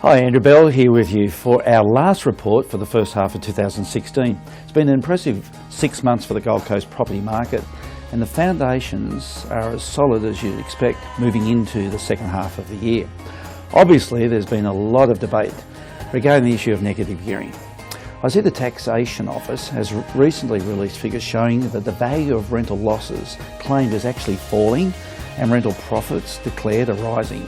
Hi, Andrew Bell here with you for our last report for the first half of 2016. It's been an impressive 6 months for the Gold Coast property market, and the foundations are as solid as you'd expect moving into the second half of the year. Obviously, there's been a lot of debate regarding the issue of negative gearing. I see the Taxation Office has recently released figures showing that the value of rental losses claimed is actually falling and rental profits declared are rising.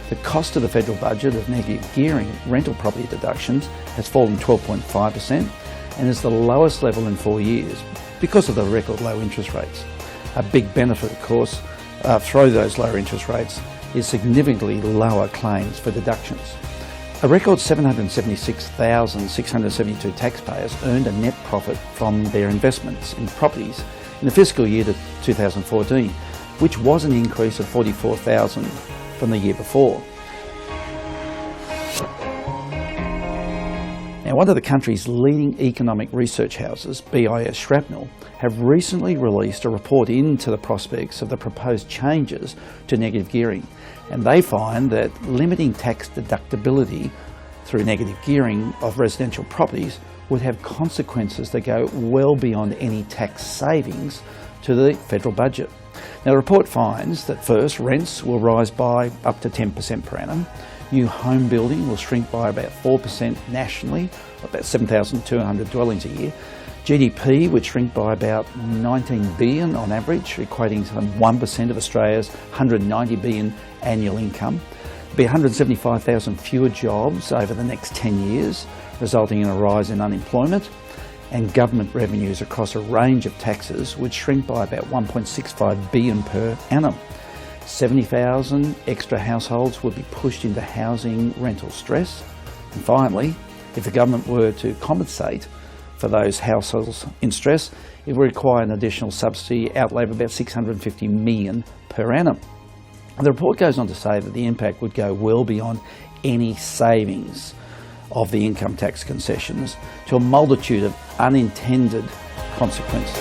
The cost of the federal budget of negative gearing rental property deductions has fallen 12.5% and is the lowest level in 4 years because of the record low interest rates. A big benefit, of course, through those lower interest rates is significantly lower claims for deductions. A record 776,672 taxpayers earned a net profit from their investments in properties in the fiscal year to 2014, which was an increase of 44,000 from the year before. Now, one of the country's leading economic research houses, BIS Shrapnel, have recently released a report into the prospects of the proposed changes to negative gearing, and they find that limiting tax deductibility through negative gearing of residential properties would have consequences that go well beyond any tax savings to the federal budget. Now, the report finds that first, rents will rise by up to 10% per annum. New home building will shrink by about 4% nationally, about 7,200 dwellings a year. GDP would shrink by about 19 billion on average, equating to 1% of Australia's 190 billion annual income. There'll be 175,000 fewer jobs over the next 10 years, resulting in a rise in unemployment. And government revenues across a range of taxes would shrink by about 1.65 billion per annum. 70,000 extra households would be pushed into housing rental stress. And finally, if the government were to compensate for those households in stress, it would require an additional subsidy outlay of about 650 million per annum. The report goes on to say that the impact would go well beyond any savings of the income tax concessions to a multitude of unintended consequences.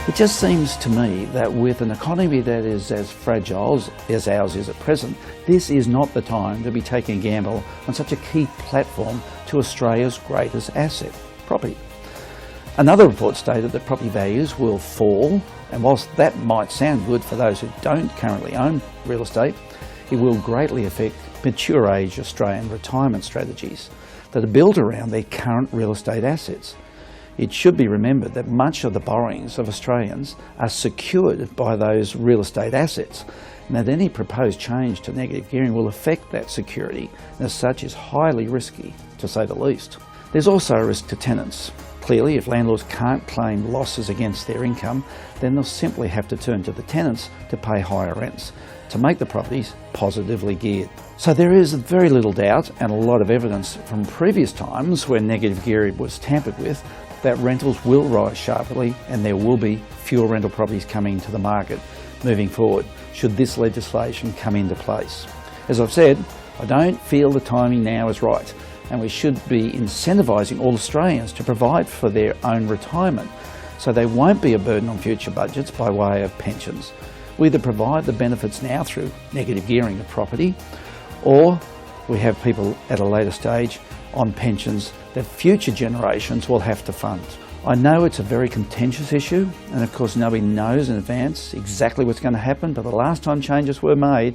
It just seems to me that with an economy that is as fragile as ours is at present, this is not the time to be taking a gamble on such a key platform to Australia's greatest asset, property. Another report stated that property values will fall, and whilst that might sound good for those who don't currently own real estate, it will greatly affect mature age Australian retirement strategies that are built around their current real estate assets. It should be remembered that much of the borrowings of Australians are secured by those real estate assets, and that any proposed change to negative gearing will affect that security, and as such is highly risky, to say the least. There's also a risk to tenants. Clearly, if landlords can't claim losses against their income, then they'll simply have to turn to the tenants to pay higher rents to make the properties positively geared. So there is very little doubt and a lot of evidence from previous times when negative gearing was tampered with that rentals will rise sharply and there will be fewer rental properties coming to the market moving forward should this legislation come into place. As I've said, I don't feel the timing now is right, and we should be incentivising all Australians to provide for their own retirement so they won't be a burden on future budgets by way of pensions. We either provide the benefits now through negative gearing of property, or we have people at a later stage on pensions that future generations will have to fund. I know it's a very contentious issue, and of course nobody knows in advance exactly what's going to happen, but the last time changes were made,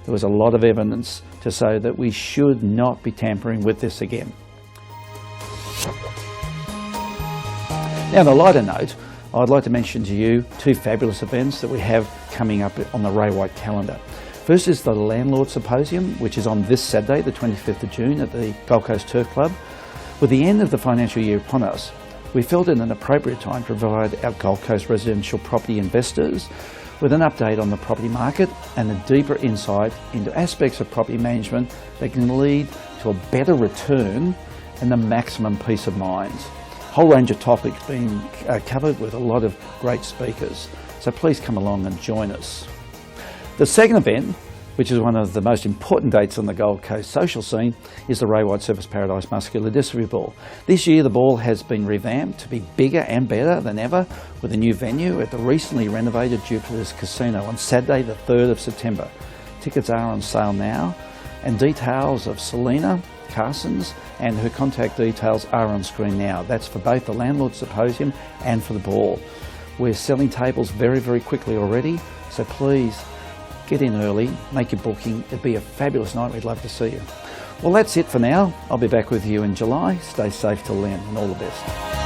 there was a lot of evidence to say that we should not be tampering with this again. Now, on a lighter note, I'd like to mention to you two fabulous events that we have coming up on the Ray White calendar. First is the Landlord Symposium, which is on this Saturday, the 25th of June at the Gold Coast Turf Club. With the end of the financial year upon us, we felt it an appropriate time to provide our Gold Coast residential property investors with an update on the property market and a deeper insight into aspects of property management that can lead to a better return and the maximum peace of mind. A whole range of topics being covered with a lot of great speakers, so please come along and join us. The second event which is one of the most important dates on the Gold Coast social scene, is the Ray White Surfers Paradise Muscular Dystrophy Ball. This year the ball has been revamped to be bigger and better than ever, with a new venue at the recently renovated Jupiter's Casino on Saturday the 3rd of September. Tickets are on sale now, and details of Selena Carson's and her contact details are on screen now. That's for both the Landlord Symposium and for the ball. We're selling tables very, very quickly already, so please get in early, make your booking. It'd be a fabulous night. We'd love to see you. Well, that's it for now. I'll be back with you in July. Stay safe till then, and all the best.